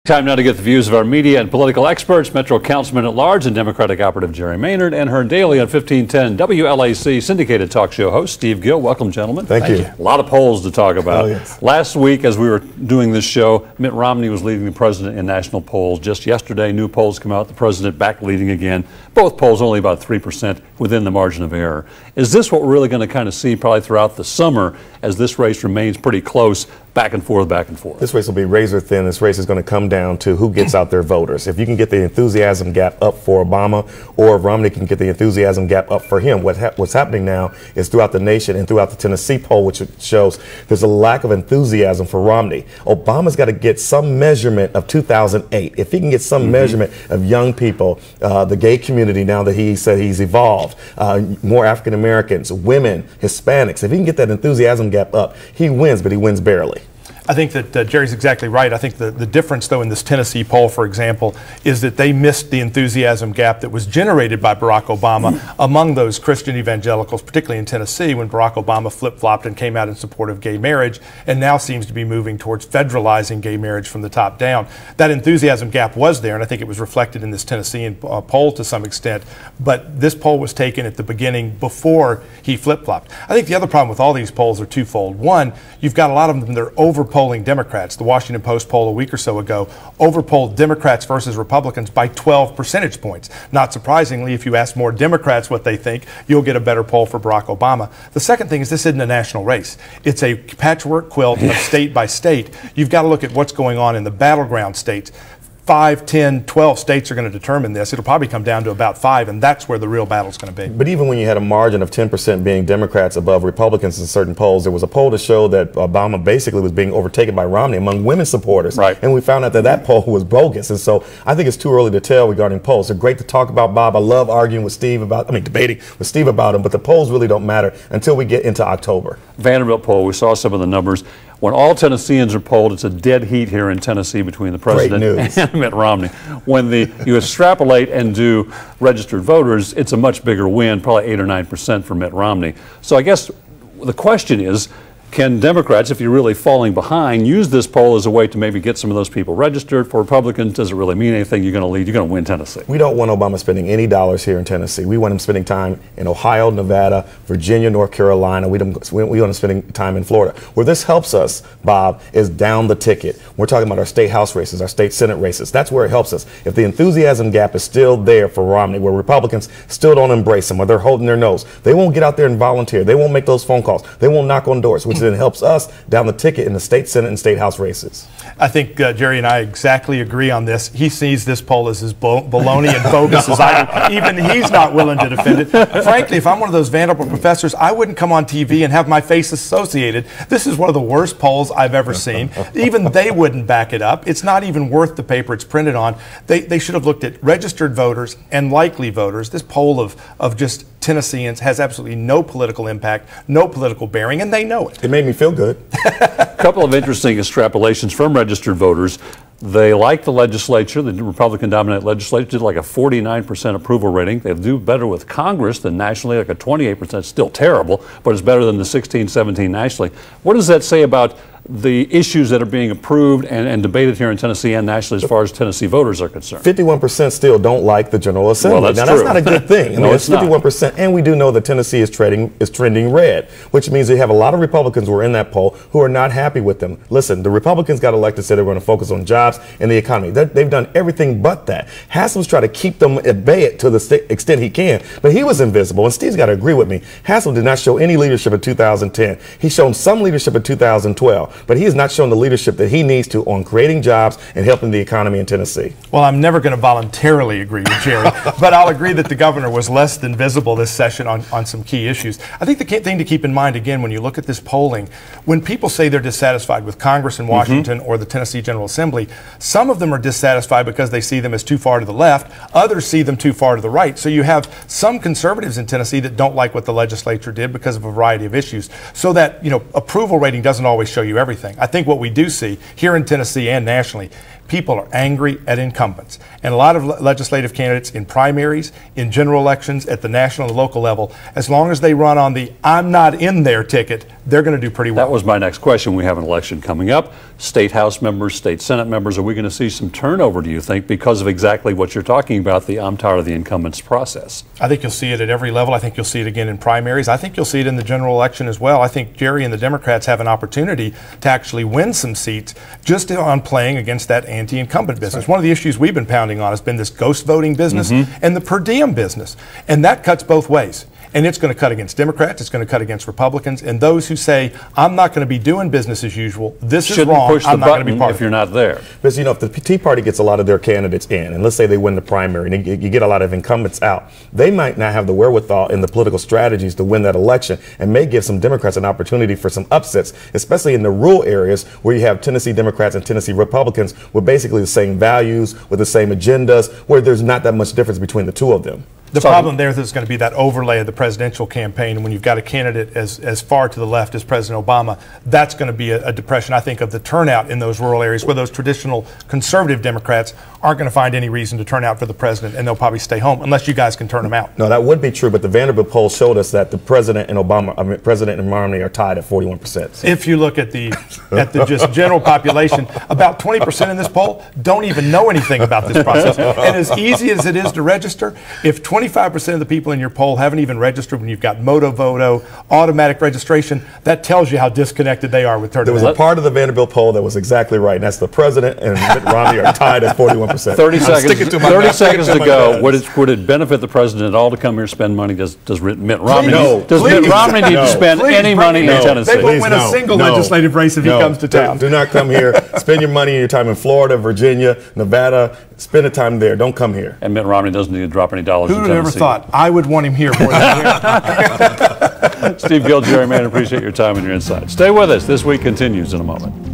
Time now to get the views of our media and political experts, Metro Councilman at Large and Democratic Operative Jerry Maynard, and her daily on 1510 WLAC syndicated talk show host Steve Gill. Welcome, gentlemen. Thank you. A lot of polls to talk about. Oh, yes. Last week, as we were doing this show, Mitt Romney was leading the president in national polls. Just yesterday, new polls come out, the president back leading again. Both polls only about 3% within the margin of error. Is this what we're really going to kind of see probably throughout the summer as this race remains pretty close, back and forth, back and forth? This race will be razor thin. This race is going to come down to who gets out their voters. If you can get the enthusiasm gap up for Obama, or if Romney can get the enthusiasm gap up for him. What's happening now is throughout the nation and throughout the Tennessee poll, which shows there's a lack of enthusiasm for Romney. Obama's got to get some measurement of 2008. If he can get some measurement of young people, the gay community, now that he said he's evolved, more African Americans, women, Hispanics, if he can get that enthusiasm gap up, he wins, but he wins barely. I think that Jerry's exactly right. I think the difference, though, in this Tennessee poll, for example, is that they missed the enthusiasm gap that was generated by Barack Obama among those Christian evangelicals, particularly in Tennessee, when Barack Obama flip-flopped and came out in support of gay marriage, and now seems to be moving towards federalizing gay marriage from the top down. That enthusiasm gap was there, and I think it was reflected in this Tennessean poll to some extent, but this poll was taken at the beginning before he flip-flopped. I think the other problem with all these polls are twofold. One, you've got a lot of them that are overpolling Democrats. The Washington Post poll a week or so ago overpolled Democrats versus Republicans by 12 percentage points. Not surprisingly, if you ask more Democrats what they think, you'll get a better poll for Barack Obama. The second thing is this isn't a national race. It's a patchwork quilt of state by state. You've got to look at what's going on in the battleground states. 5, 10, 12 states are going to determine this. It'll probably come down to about 5, and that's where the real battle's going to be. But even when you had a margin of 10% being Democrats above Republicans in certain polls, there was a poll to show that Obama basically was being overtaken by Romney among women supporters. Right. And we found out that that poll was bogus. And so I think it's too early to tell regarding polls. They're great to talk about, Bob. I love arguing with Steve about, debating with Steve about them, but the polls really don't matter until we get into October. Vanderbilt poll, we saw some of the numbers. When all Tennesseans are polled, it's a dead heat here in Tennessee between the president and Mitt Romney. When you extrapolate and do registered voters, it's a much bigger win, probably 8 or 9% for Mitt Romney. So I guess the question is, can Democrats, if you're really falling behind, use this poll as a way to maybe get some of those people registered? For Republicans, does it really mean anything? You're going to lead, you're going to win Tennessee. We don't want Obama spending any dollars here in Tennessee. We want him spending time in Ohio, Nevada, Virginia, North Carolina. We want him spending time in Florida. Where this helps us, Bob, is down the ticket. We're talking about our state house races, our state senate races. That's where it helps us. If the enthusiasm gap is still there for Romney, where Republicans still don't embrace him, or they're holding their nose, they won't get out there and volunteer. They won't make those phone calls. They won't knock on doors, which then helps us down the ticket in the state senate and state house races. I think Jerry and I exactly agree on this. He sees this poll as baloney and bogus as I do. Even he's not willing to defend it. Frankly, if I'm one of those Vanderbilt professors, I wouldn't come on TV and have my face associated. This is one of the worst polls I've ever seen. Even they wouldn't back it up. It's not even worth the paper it's printed on. They should have looked at registered voters and likely voters. This poll of just Tennesseans has absolutely no political impact, no political bearing, and they know it. It made me feel good. A couple of interesting extrapolations from registered voters. They like the legislature, the Republican-dominated legislature, did like a 49% approval rating. They do better with Congress than nationally, like a 28%. Still terrible, but it's better than the 16, 17 nationally. What does that say about the issues that are being approved and debated here in Tennessee and nationally as far as Tennessee voters are concerned? 51% still don't like the General Assembly. Well, that's now, true. That's not a good thing. No, it's 51%, not. And we do know that Tennessee is trending red, which means they have a lot of Republicans who are in that poll who are not happy with them. Listen, the Republicans got elected, said they were going to focus on jobs and the economy. They've done everything but that. Haslam's trying to keep them at bay to the extent he can, but he was invisible. And Steve's got to agree with me. Haslam did not show any leadership in 2010. He's shown some leadership in 2012, but he has not shown the leadership that he needs to on creating jobs and helping the economy in Tennessee. Well, I'm never going to voluntarily agree with Jerry, but I'll agree that the governor was less than visible this session on some key issues. I think the key thing to keep in mind, again, when you look at this polling, when people say they're dissatisfied with Congress in Washington or the Tennessee General Assembly, some of them are dissatisfied because they see them as too far to the left, others see them too far to the right. So you have some conservatives in Tennessee that don't like what the legislature did because of a variety of issues. So that, approval rating doesn't always show you everything. I think what we do see here in Tennessee and nationally, people are angry at incumbents. And a lot of legislative candidates in primaries, in general elections, at the national and local level, as long as they run on the I'm not in there ticket, they're going to do pretty well. That was my next question. We have an election coming up. State House members, state Senate members, are we going to see some turnover, do you think, because of exactly what you're talking about, the I'm tired of the incumbents process? I think you'll see it at every level. I think you'll see it again in primaries. I think you'll see it in the general election as well. I think Jerry and the Democrats have an opportunity to actually win some seats just on playing against that anti-incumbent business. One of the issues we've been pounding on has been this ghost voting business and the per diem business. And that cuts both ways. And it's going to cut against Democrats, it's going to cut against Republicans, and those who say, I'm not going to be doing business as usual, this is wrong, push the I'm not going to be button part if of it. you're not there. Because, you know, if the Tea Party gets a lot of their candidates in, and let's say they win the primary, and you get a lot of incumbents out, they might not have the wherewithal in the political strategies to win that election, and may give some Democrats an opportunity for some upsets, especially in the rural areas where you have Tennessee Democrats and Tennessee Republicans with basically the same values, with the same agendas, where there's not that much difference between the two of them. The problem there is going to be that overlay of the presidential campaign. And when you've got a candidate as far to the left as President Obama, that's going to be a depression, I think, of the turnout in those rural areas where those traditional conservative Democrats aren't going to find any reason to turn out for the president, and they'll probably stay home unless you guys can turn them out. No, that would be true, but the Vanderbilt poll showed us that the president and President and Romney are tied at 41%. If you look at the just general population, about 20% in this poll don't even know anything about this process. And as easy as it is to register, if 25% of the people in your poll haven't even registered when you've got moto-voto, automatic registration, that tells you how disconnected they are with turning. There was a part of the Vanderbilt poll that was exactly right, and that's the president and Mitt Romney are tied at 41%. 30 seconds to go. Would it benefit the president at all to come here and spend money? Does Mitt Romney need to spend any money in Tennessee? They won't win a single legislative race if he comes to town. Do not come here. Spend your money and your time in Florida, Virginia, Nevada. Spend the time there. Don't come here. And Mitt Romney doesn't need to drop any dollars in Tennessee. Who would have ever thought? I would want him here more than here. Steve Gill, Jerry Maynard, appreciate your time and your insight. Stay with us. This Week continues in a moment.